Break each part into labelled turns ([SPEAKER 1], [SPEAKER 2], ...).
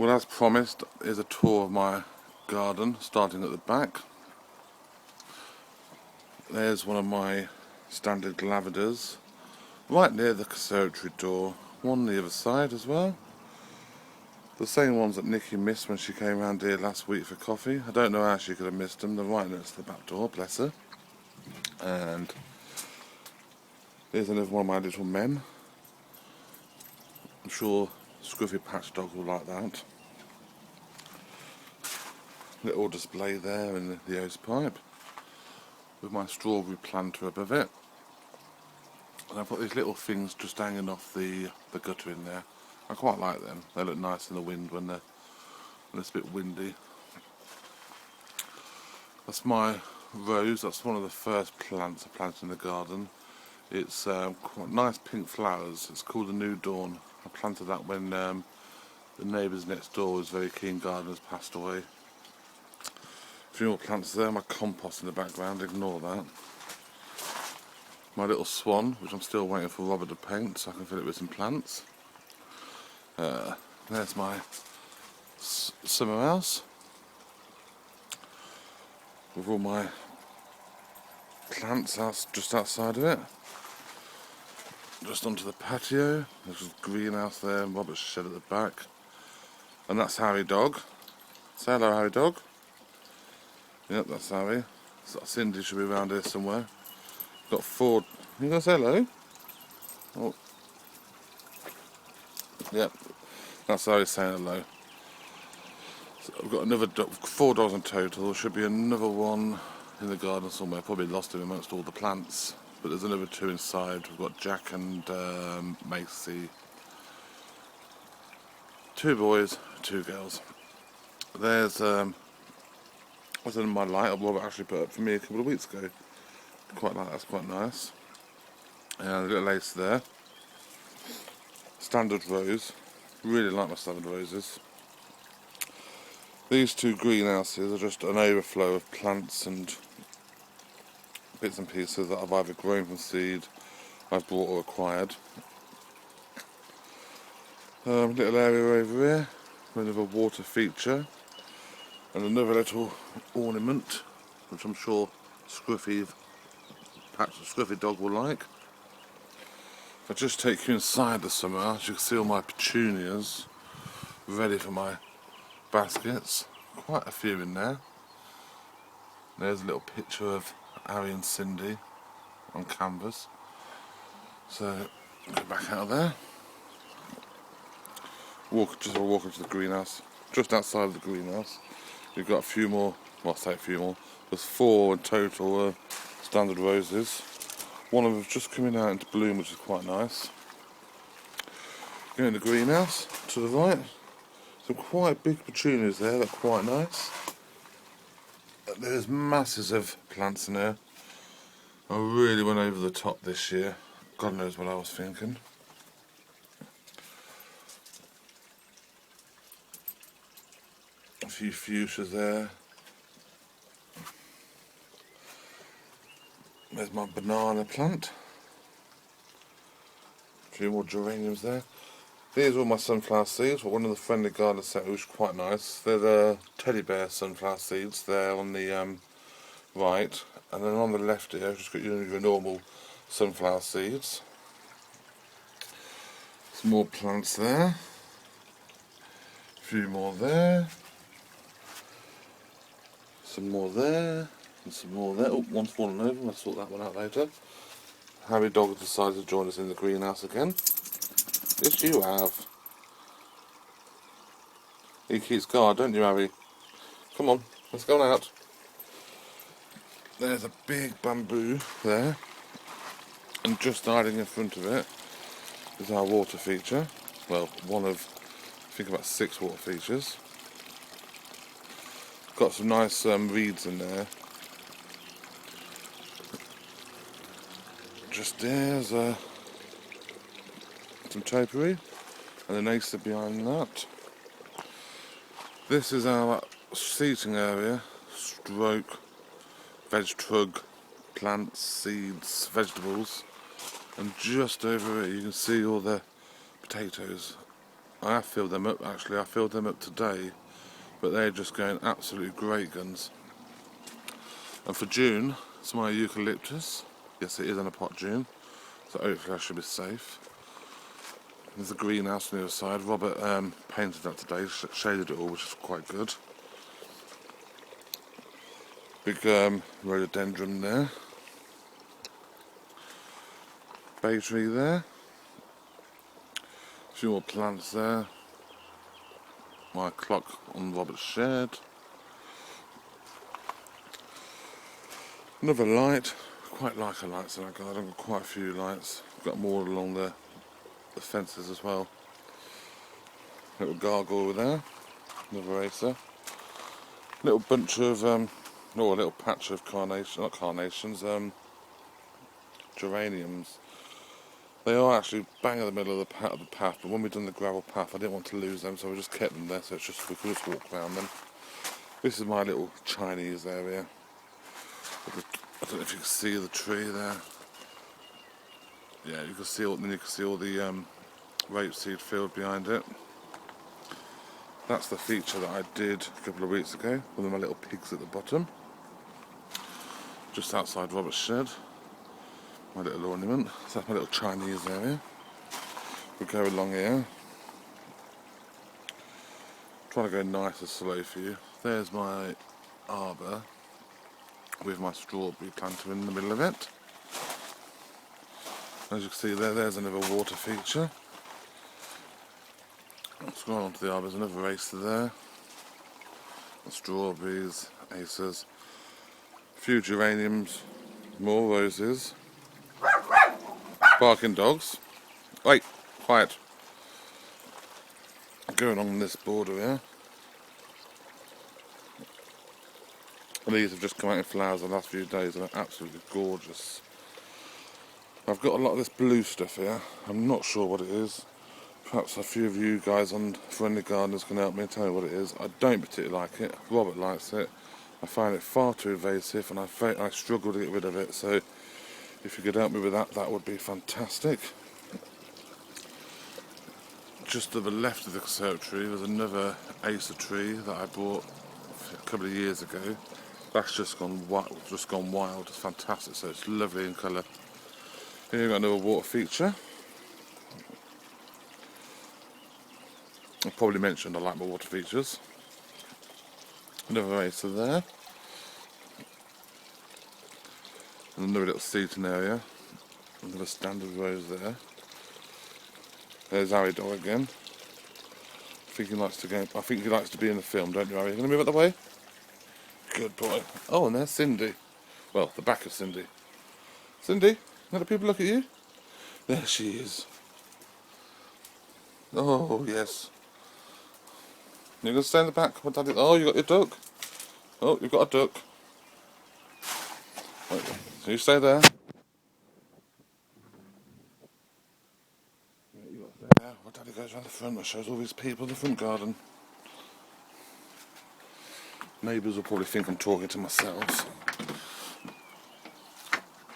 [SPEAKER 1] Well, as promised, is a tour of my garden, starting at the back. There's one of my standard lavenders, right near the conservatory door. One on the other side as well. The same ones that Nikki missed when she came round here last week for coffee. I don't know how she could have missed them. They're right next to the back door, bless her. And here's another one of my little men. I'm sure Scruffy Patch Dog will like that. Little display there in the hose pipe with my strawberry planter above it. And I've got these little things just hanging off the gutter in there. I quite like them. They look nice in the wind when it's a bit windy. That's my rose. That's one of the first plants I planted in the garden. It's quite nice pink flowers. It's called the New Dawn. I planted that when the neighbours next door, was very keen gardeners, passed away. A few more plants there. My compost in the background. Ignore that. My little swan, which I'm still waiting for Robert to paint so I can fill it with some plants. There's my summer house with all my plants just outside of it. Just onto the patio. There's a greenhouse there and Robert's shed at the back. And that's Harry Dog. Say hello, Harry Dog. Yep, that's Harry. So Cindy should be around here somewhere. Got 4. You gonna say hello? Oh. Yep, that's Harry saying hello. So I've got another 4 dogs in total. There should be another one in the garden somewhere. Probably lost him amongst all the plants. But there's another 2 inside. We've got Jack and Macy. 2 boys, 2 girls. There's my light up Robert actually put up for me a couple of weeks ago. Quite like that's quite nice. And a little lace there. Standard rose. Really like my standard roses. These 2 greenhouses are just an overflow of plants and bits and pieces that I've either grown from seed, I've bought or acquired. Little area over here, another water feature, and another little ornament, which I'm sure Scruffy Dog will like. If I just take you inside the summer house, you can see all my petunias ready for my baskets. Quite a few in there. There's a little picture of Harry and Cindy on canvas. So, go back out of there. Walk into the greenhouse. Just outside of the greenhouse, you've got a few more. Well, I say a few more. There's 4 in total standard roses. One of them's just coming out into bloom, which is quite nice. Go in the greenhouse to the right. Some quite big petunias there. They're quite nice. There's masses of plants in there. I really went over the top this year. God knows what I was thinking. A few fuchsias there. There's my banana plant. A few more geraniums there. These are all my sunflower seeds. One of the friendly garden set, which is quite nice. They're the teddy bear sunflower seeds. They're on the right, and then on the left here, I've just got your normal sunflower seeds. Some more plants there. A few more there. Some more there. And some more there. Oh, one's fallen over. I'll sort that one out later. Harry Dog decided to join us in the greenhouse again. Yes, you have. He keeps guard, don't you, Harry? Come on, let's go out. There's a big bamboo there, and just hiding in front of it is our water feature. Well, one of, I think, about 6 water features. Got some nice reeds in there. Just there's some topiary, and an acer behind that. This is our seating area, stroke, veg trug, plants, seeds, vegetables, and just over it you can see all the potatoes I have filled them up actually. I filled them up today, but they're just going absolutely great guns. And for June, it's my eucalyptus. Yes, it is in a pot June, so hopefully I should be safe. There's a greenhouse on the other side. Robert painted that today, shaded it all, which is quite good. Big rhododendron there. Bay tree there. A few more plants there. My clock on Robert's shed. Another light. Quite like a lights in that garden. I've got quite a few lights. Got more along the fences as well. Little gargoyle there. Another acer. Little bunch of a little patch of geraniums. They are actually bang in the middle of the path, but when we've done the gravel path, I didn't want to lose them, so we just kept them there. So it's just we could just walk around them. This is my little Chinese area. I don't know if you can see the tree there. Yeah, you can see all. Then you can see all the rapeseed field behind it. That's the feature that I did a couple of weeks ago with my little pigs at the bottom, just outside Robert's shed. My little ornament. So that's my little Chinese area. We'll go along here. Trying to go nice and slow for you. There's my arbour with my strawberry planter in the middle of it. As you can see there's another water feature. Scroll on to the arbour, there's another acer there. Strawberries, acers, a few geraniums, more roses. Barking dogs. Wait, quiet. Going on this border here. And these have just come out in flowers the last few days and they're absolutely gorgeous. I've got a lot of this blue stuff here. I'm not sure what it is. Perhaps a few of you guys on Friendly Gardeners can help me and tell me what it is. I don't particularly like it. Robert likes it. I find it far too invasive and I struggle to get rid of it. So if you could help me with that, that would be fantastic. Just to the left of the conservatory, there's another acer tree that I bought a couple of years ago. That's just gone wild. It's fantastic. So it's lovely in colour. Here we've got another water feature. I've probably mentioned I like my water features. Another acer there. And another little seating area. Another standard rose there. There's Harry Dog again. I think he likes to be in the film, don't you, Harry? You going to move out the way? Good boy. Oh, and there's Cindy. Well, the back of Cindy. Cindy, let the people look at you. There she is. Oh, yes. You're going to stay in the back. Oh, you got your duck. Oh, you've got a duck. Right, so you stay there. Yeah, well, Daddy goes around the front and shows all these people in the front garden. Neighbours will probably think I'm talking to myself.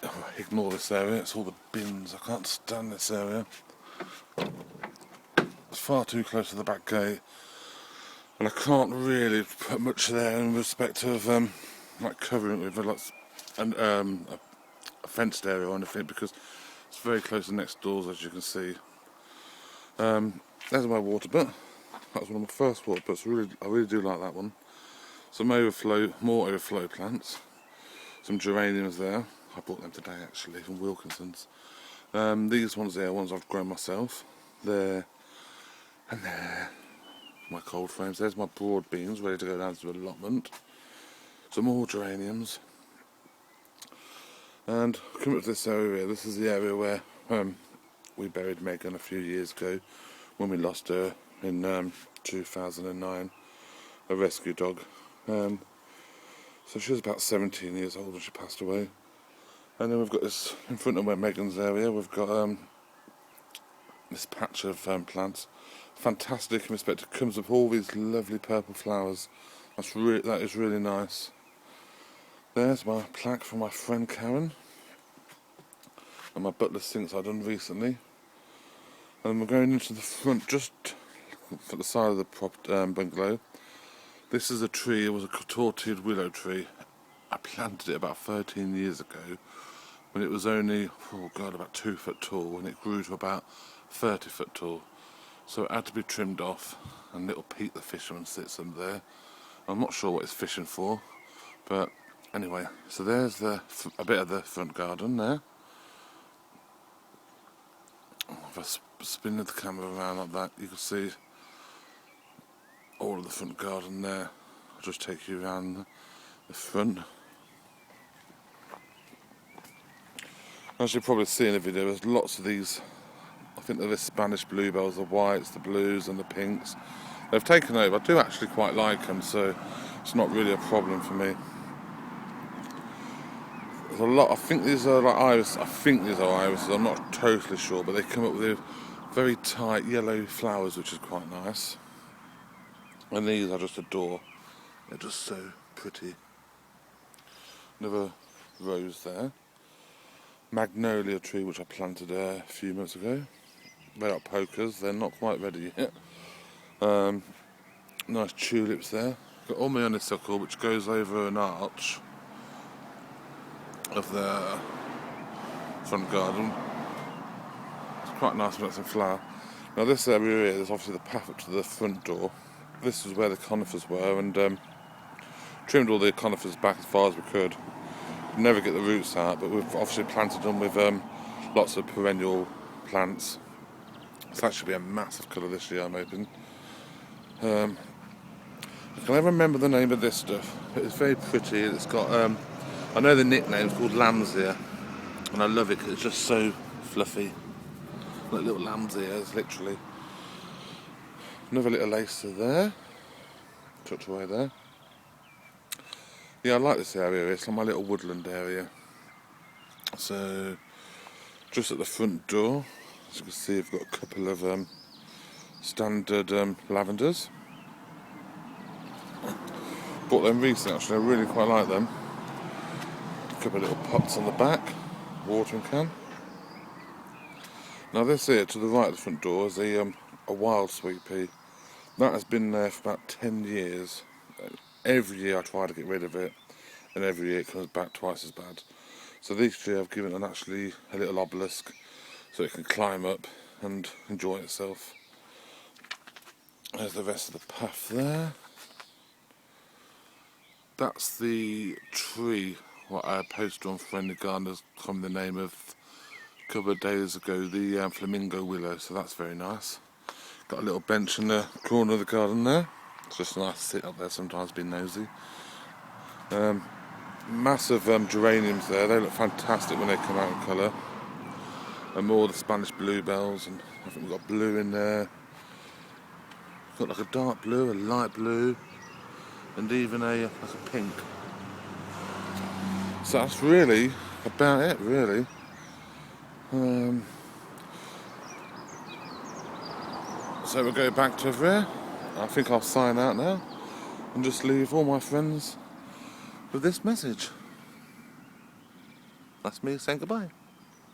[SPEAKER 1] Oh, ignore this area, it's all the bins. I can't stand this area. It's far too close to the back gate. And I can't really put much there in respect of like covering it with a fenced area or anything, because it's very close to next doors, as you can see. There's my water butt. That was one of my first water butts. I really do like that one. Some more overflow plants. Some geraniums there. I bought them today actually from Wilkinson's. These ones there, ones I've grown myself. There and there. My cold frames. There's my broad beans ready to go down to allotment. Some more geraniums. And coming up to this area here, this is the area where we buried Megan a few years ago when we lost her in 2009, a rescue dog. So she was about 17 years old when she passed away. And then we've got this, in front of where Megan's area, we've got this patch of plants. Fantastic in respect it comes with all these lovely purple flowers. That is really nice. There's my plaque from my friend Karen. And my butler sinks I've done recently. And we're going into the front, just for the side of the bungalow. This is a tree. It was a contorted willow tree. I planted it about 13 years ago when it was only, oh god, about 2 foot tall, and it grew to about 30 foot tall. So it had to be trimmed off, and little Pete the fisherman sits in there. I'm not sure what he's fishing for, but anyway, so there's a bit of the front garden there. If I spin the camera around like that, you can see all of the front garden there. I'll just take you around the front. As you've probably seen in the video, there's lots of these. I think they're the Spanish bluebells, the whites, the blues and the pinks. They've taken over. I do actually quite like them, so it's not really a problem for me. There's a lot. I think these are like iris. I think these are irises. I'm not totally sure, but they come up with very tight yellow flowers, which is quite nice. And these I just adore. They're just so pretty. Another rose there. Magnolia tree, which I planted a few months ago. They are pokers. They're not quite ready yet. Nice tulips there. Got all my honeysuckle, which goes over an arch of the front garden. It's quite nice when it's in flower. Now this area here is obviously the path up to the front door. This is where the conifers were, and trimmed all the conifers back as far as we could. Never get the roots out, but we've obviously planted them with lots of perennial plants. So that should be a massive colour this year, I'm hoping. I can never remember the name of this stuff, but it's very pretty. It's got, I know the nickname's called lamb's ear, and I love it because it's just so fluffy. Like little lamb's ears, literally. Another little lacer there, tucked away there. Yeah, I like this area. It's like my little woodland area. So, just at the front door, as you can see, I've got a couple of standard lavenders. Bought them recently, actually. I really quite like them. A couple of little pots on the back, watering can. Now this here, to the right of the front door, is a wild sweet pea. That has been there for about 10 years. Every year I try to get rid of it, and every year it comes back twice as bad. So this year I've given it actually a little obelisk so it can climb up and enjoy itself. There's the rest of the path there. That's the tree what I posted on Friendly Gardeners from the name of a couple of days ago, the flamingo willow, so that's very nice. Got a little bench in the corner of the garden there. It's just nice to sit up there sometimes, being nosy. Massive geraniums there. They look fantastic when they come out in colour. And more of the Spanish bluebells, and I think we've got blue in there. Got like a dark blue, a light blue, and even like a pink. So that's really about it, really. So we'll go back to over here. I think I'll sign out now and just leave all my friends with this message. That's me saying goodbye.